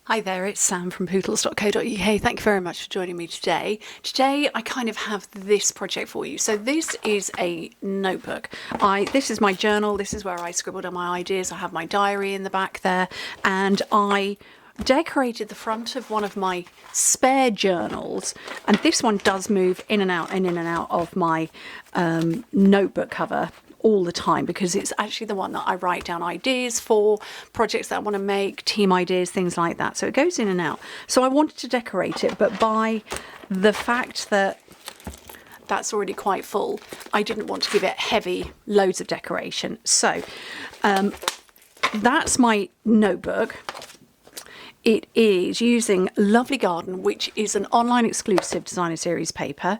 Hi there, it's Sam from Pootles.co.uk. Thank you very much for joining me today. Today I kind of have this project for you. So this is a notebook. This is my journal, this is where I scribbled on my ideas. I have my diary in the back there, and I decorated the front of one of my spare journals, and this one does move in and out and in and out of my notebook cover all the time, because it's actually the one that I write down ideas for, projects that I want to make, team ideas, things like that. So it goes in and out. So I wanted to decorate it, but by the fact that that's already quite full, I didn't want to give it heavy loads of decoration. So that's my notebook. It is using Lovely Garden, which is an online exclusive designer series paper,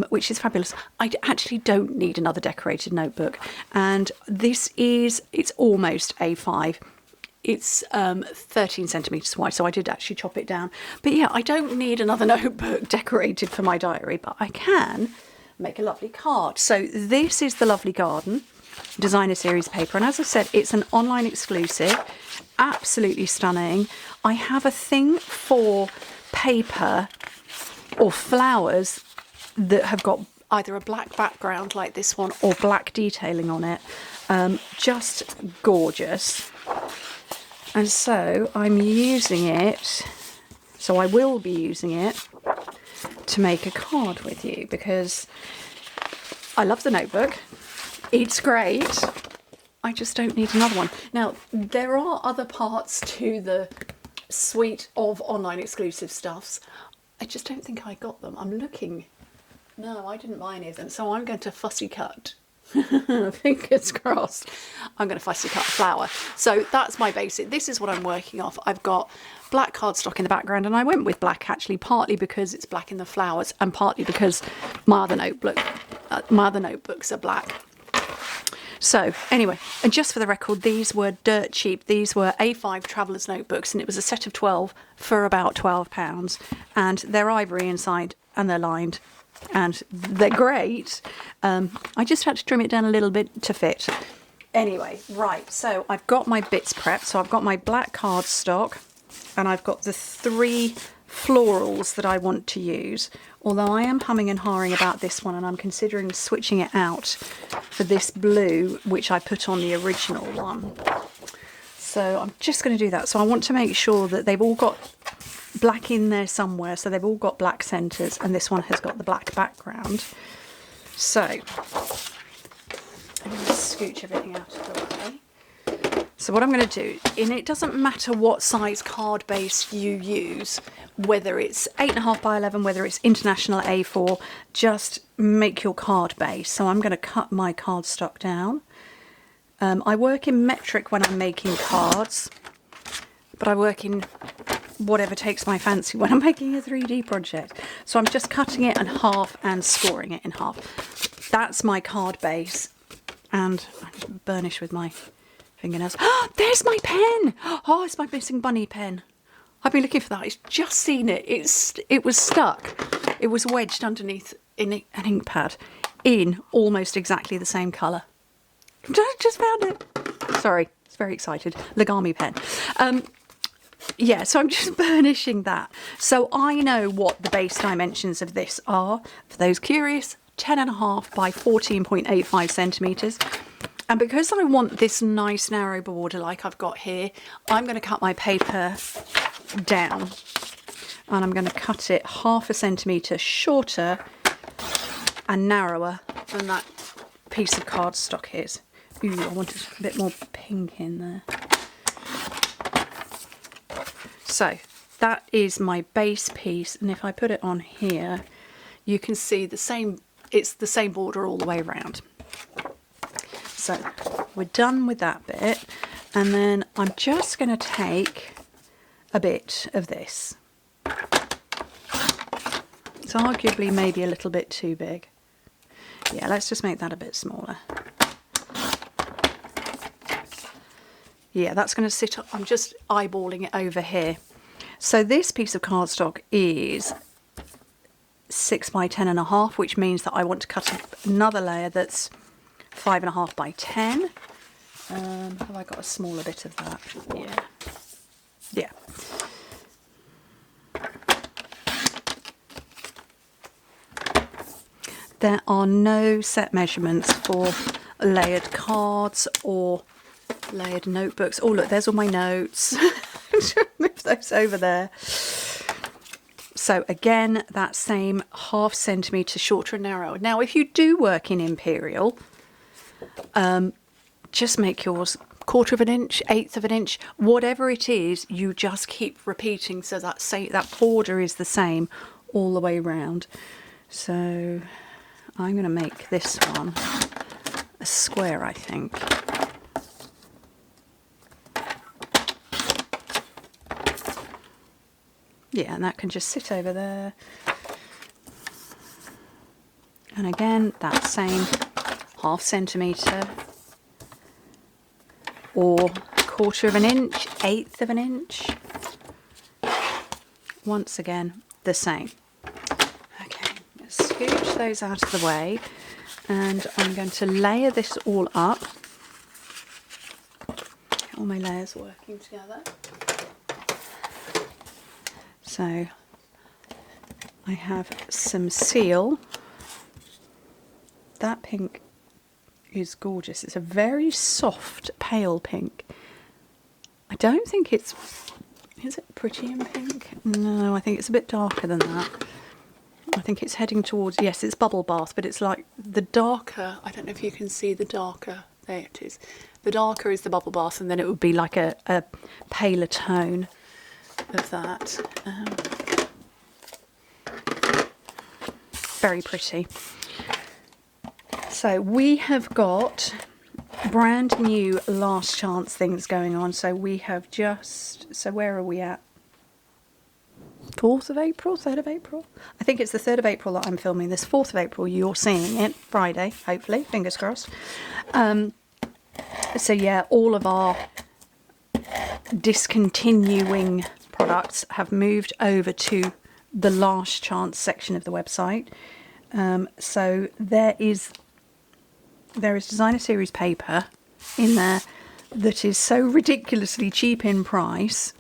which is fabulous. I actually don't need another decorated notebook. And it's almost A5. It's 13 centimetres wide, so I did actually chop it down. But yeah, I don't need another notebook decorated for my diary, but I can make a lovely card. So this is the Lovely Garden designer series paper, and as I said, it's an online exclusive. Absolutely stunning. I have a thing for paper or flowers that have got either a black background like this one or black detailing on it. Just gorgeous. And so I will be using it to make a card with you, because I love the notebook. It's great. I just don't need another one. Now, there are other parts to the suite of online exclusive stuffs. I just don't think I got them. I'm looking. No, I didn't buy any of them. So I'm going to fussy cut. Fingers crossed. I'm going to fussy cut a flower. So that's my basic. This is what I'm working off. I've got black cardstock in the background, and I went with black actually partly because it's black in the flowers and partly because my other notebooks are black. So anyway, and just for the record, these were dirt cheap. These were A5 Travellers notebooks, and it was a set of 12 for about £12. And they're ivory inside, and they're lined, and they're great. I just had to trim it down a little bit to fit. Anyway, right, so I've got my bits prepped. So I've got my black cardstock, and I've got the 3 florals that I want to use, although I am humming and hawing about this one, and I'm considering switching it out for this blue, which I put on the original one. So I'm just going to do that. So I want to make sure that they've all got black in there somewhere, so they've all got black centres, and this one has got the black background. So I'm going to scooch everything out of the way. So what I'm going to do, and it doesn't matter what size card base you use, whether it's 8.5 by 11, whether it's international A4, just make your card base. So I'm going to cut my cardstock down. I work in metric when I'm making cards, but I work in whatever takes my fancy when I'm making a 3D project. So I'm just cutting it in half and scoring it in half. That's my card base, and I just burnish with my fingernails. Oh, there's my pen. Oh, it's my missing bunny pen. I've been looking for that. It's just seen it. It was stuck. It was wedged underneath in an ink pad in almost exactly the same colour. Just found it. Sorry, it's very excited. Legami pen. Yeah, so I'm just burnishing that. So I know what the base dimensions of this are. For those curious, 10.5 by 14.85 centimetres. And because I want this nice narrow border like I've got here, I'm going to cut my paper down, and I'm going to cut it 0.5 centimetre shorter and narrower than that piece of cardstock is. Ooh, I wanted a bit more pink in there. So that is my base piece, and if I put it on here, you can see it's the same border all the way around. So we're done with that bit, and then I'm just going to take a bit of this. It's arguably maybe a little bit too big. Yeah, let's just make that a bit smaller. Yeah, that's going to sit, I'm just eyeballing it over here. So this piece of cardstock is 6 by 10.5, which means that I want to cut another layer that's 5.5 by 10. Have I got a smaller bit of that? Yeah. There are no set measurements for layered cards or layered notebooks. Oh look, there's all my notes. Move those over there. So again, that same ½ centimetre shorter and narrower. Now if you do work in Imperial, just make yours 1/4 inch, 1/8 inch, whatever it is, you just keep repeating so that border is the same all the way round. So I'm going to make this one a square, I think. Yeah, and that can just sit over there. And again, that same ½ centimetre or 1/4 inch, 1/8 inch. Once again, the same. Okay, let's scooch those out of the way, and I'm going to layer this all up. Get all my layers working together. So I have some seal. That pink is gorgeous. It's a very soft pale pink. I don't think it's... Is it pretty in pink? No, I think it's a bit darker than that. I think it's heading towards... Yes, it's Bubble Bath, but it's like the darker... I don't know if you can see the darker... There it is. The darker is the Bubble Bath, and then it would be like a paler tone of that. Very pretty. So we have got brand new last chance things going on. So we have just, so where are we at? 4th of April, 3rd of April? I think it's the 3rd of April that I'm filming this. 4th of April, you're seeing it. Friday, hopefully, fingers crossed. So yeah, all of our discontinuing products have moved over to the last chance section of the website. So there is designer series paper in there that is so ridiculously cheap in price.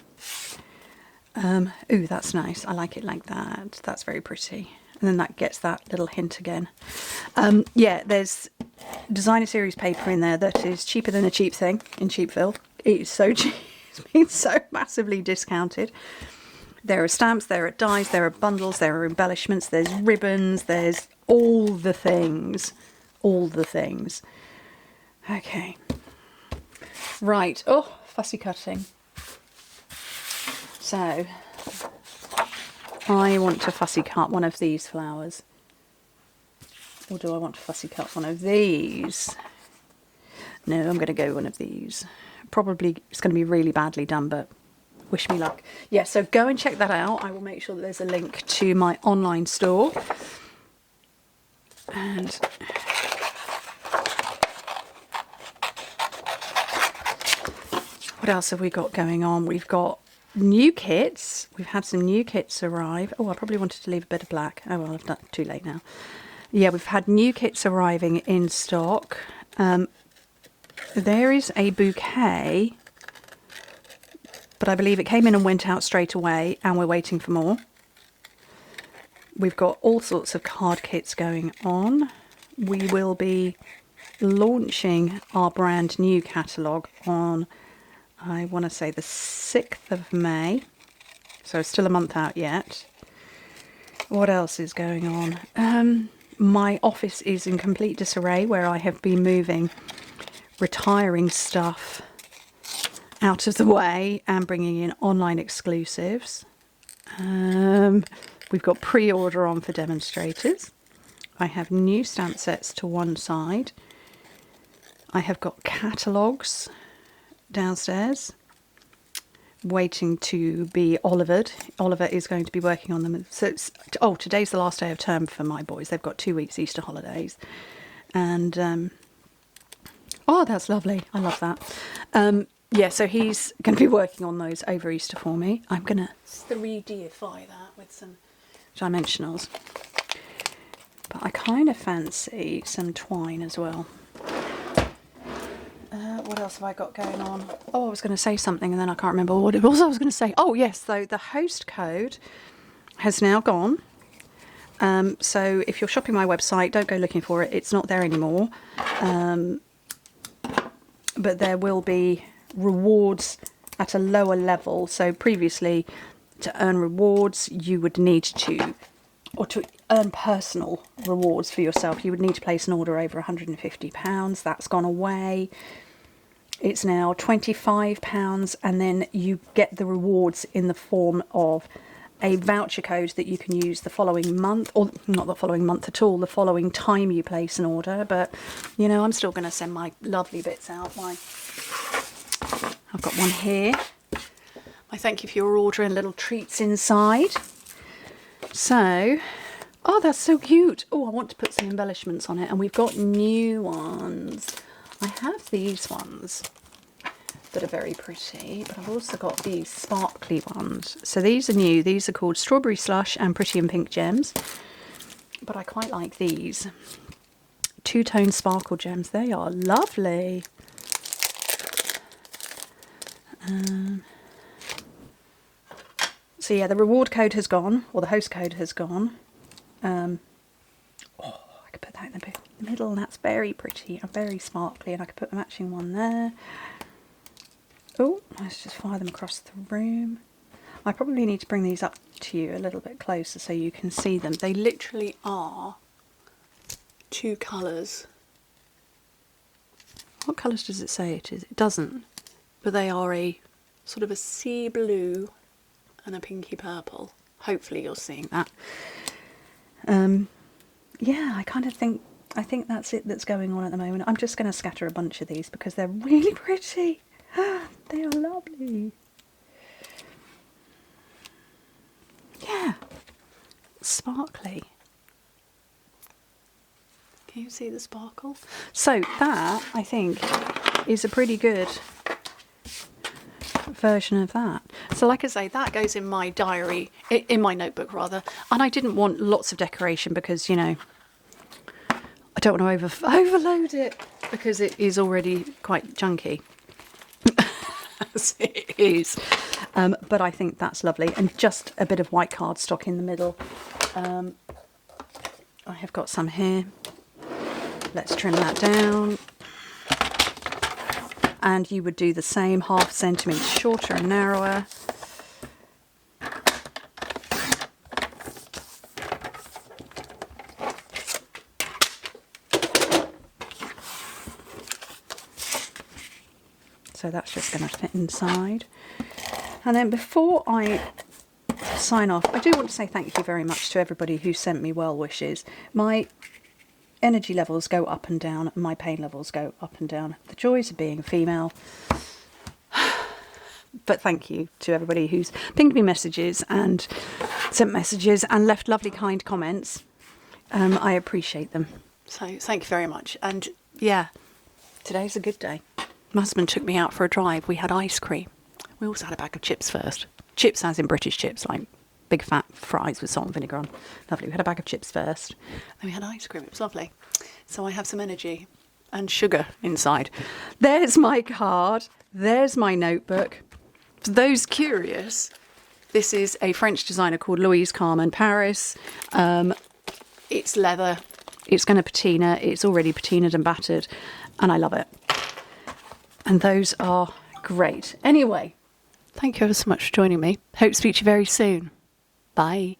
Ooh, that's nice. I like it like that. That's very pretty. And then that gets that little hint again. Yeah, there's designer series paper in there that is cheaper than a cheap thing in Cheapville. It is so cheap. It's been so massively discounted. There are stamps, there are dies, there are bundles, there are embellishments, there's ribbons, there's all the things. All the things. Okay. Right. Oh, fussy cutting. So, I want to fussy cut one of these flowers. Or do I want to fussy cut one of these? No, I'm going to go one of these. Probably it's going to be really badly done, but wish me luck. Yeah, so go and check that out. I will make sure that there's a link to my online store. And what else have we got going on? We've got new kits. We've had some new kits arrive. Oh, I probably wanted to leave a bit of black. Oh well, I've done too late now. Yeah, we've had new kits arriving in stock. There is a bouquet, but I believe it came in and went out straight away, and we're waiting for more. We've got all sorts of card kits going on. We will be launching our brand new catalogue on, I want to say, the 6th of May. So it's still a month out yet. What else is going on? My office is in complete disarray, where I have been moving retiring stuff out of the way and bringing in online exclusives. We've got pre-order on for demonstrators. I have new stamp sets to one side. I have got catalogues downstairs waiting to be Olivered. Oliver is going to be working on them. So today's the last day of term for my boys. They've got 2 weeks Easter holidays. And oh, that's lovely. I love that. Yeah, so he's going to be working on those over Easter for me. I'm going to 3Dify that with some dimensionals. But I kind of fancy some twine as well. What else have I got going on? Oh, I was going to say something and then I can't remember what it was I was going to say. Oh, yes, so the host code has now gone. So if you're shopping my website, don't go looking for it. It's not there anymore. But there will be rewards at a lower level. So previously, to earn rewards, you would need to, or to earn personal rewards for yourself, you would need to place an order over £150. That's gone away. It's now £25, and then you get the rewards in the form of a voucher code that you can use the following month, or not the following month at all, the following time you place an order. But, you know, I'm still going to send my lovely bits out. I've got one here. I thank you for your order and little treats inside. So, oh, that's so cute. Oh, I want to put some embellishments on it, and we've got new ones. I have these ones that are very pretty, but I've also got these sparkly ones. So these are new. These are called Strawberry Slush and Pretty and Pink Gems. But I quite like these. Two-tone sparkle gems. They are lovely. So yeah, the reward code has gone, or the host code has gone. I could put that in the middle, and that's very pretty and very sparkly, and I could put a matching one there. Oh, let's just fire them across the room. I probably need to bring these up to you a little bit closer so you can see them. They literally are two colours. What colours does it say it is? It doesn't. But they are a sort of a sea blue and a pinky purple. Hopefully you're seeing that. Yeah, I think that's it that's going on at the moment. I'm just going to scatter a bunch of these because they're really pretty. They are lovely. Yeah, sparkly. Can you see the sparkle? So that, I think, is a pretty good version of that. So like I say, that goes in my diary, in my notebook rather, and I didn't want lots of decoration because, you know, I don't want to overload it because it is already quite chunky. As it is. But I think that's lovely, and just a bit of white cardstock in the middle. I have got some here. Let's trim that down. And you would do the same, ½ centimetre shorter and narrower. So that's just going to fit inside. And then before I sign off, I do want to say thank you very much to everybody who sent me well wishes. My energy levels go up and down, and my pain levels go up and down. The joys of being a female. But thank you to everybody who's pinged me messages and sent messages and left lovely kind comments. I appreciate them. So thank you very much. And yeah, today's a good day. My husband took me out for a drive. We had ice cream. We also had a bag of chips first. Chips as in British chips, like big fat fries with salt and vinegar on. Lovely. We had a bag of chips first. Then we had ice cream. It was lovely. So I have some energy and sugar inside. There's my card. There's my notebook. For those curious, this is a French designer called Louise Carmen Paris. It's leather. It's going to patina. It's already patinaed and battered. And I love it. And those are great. Anyway, thank you ever so much for joining me. Hope to speak to you very soon. Bye.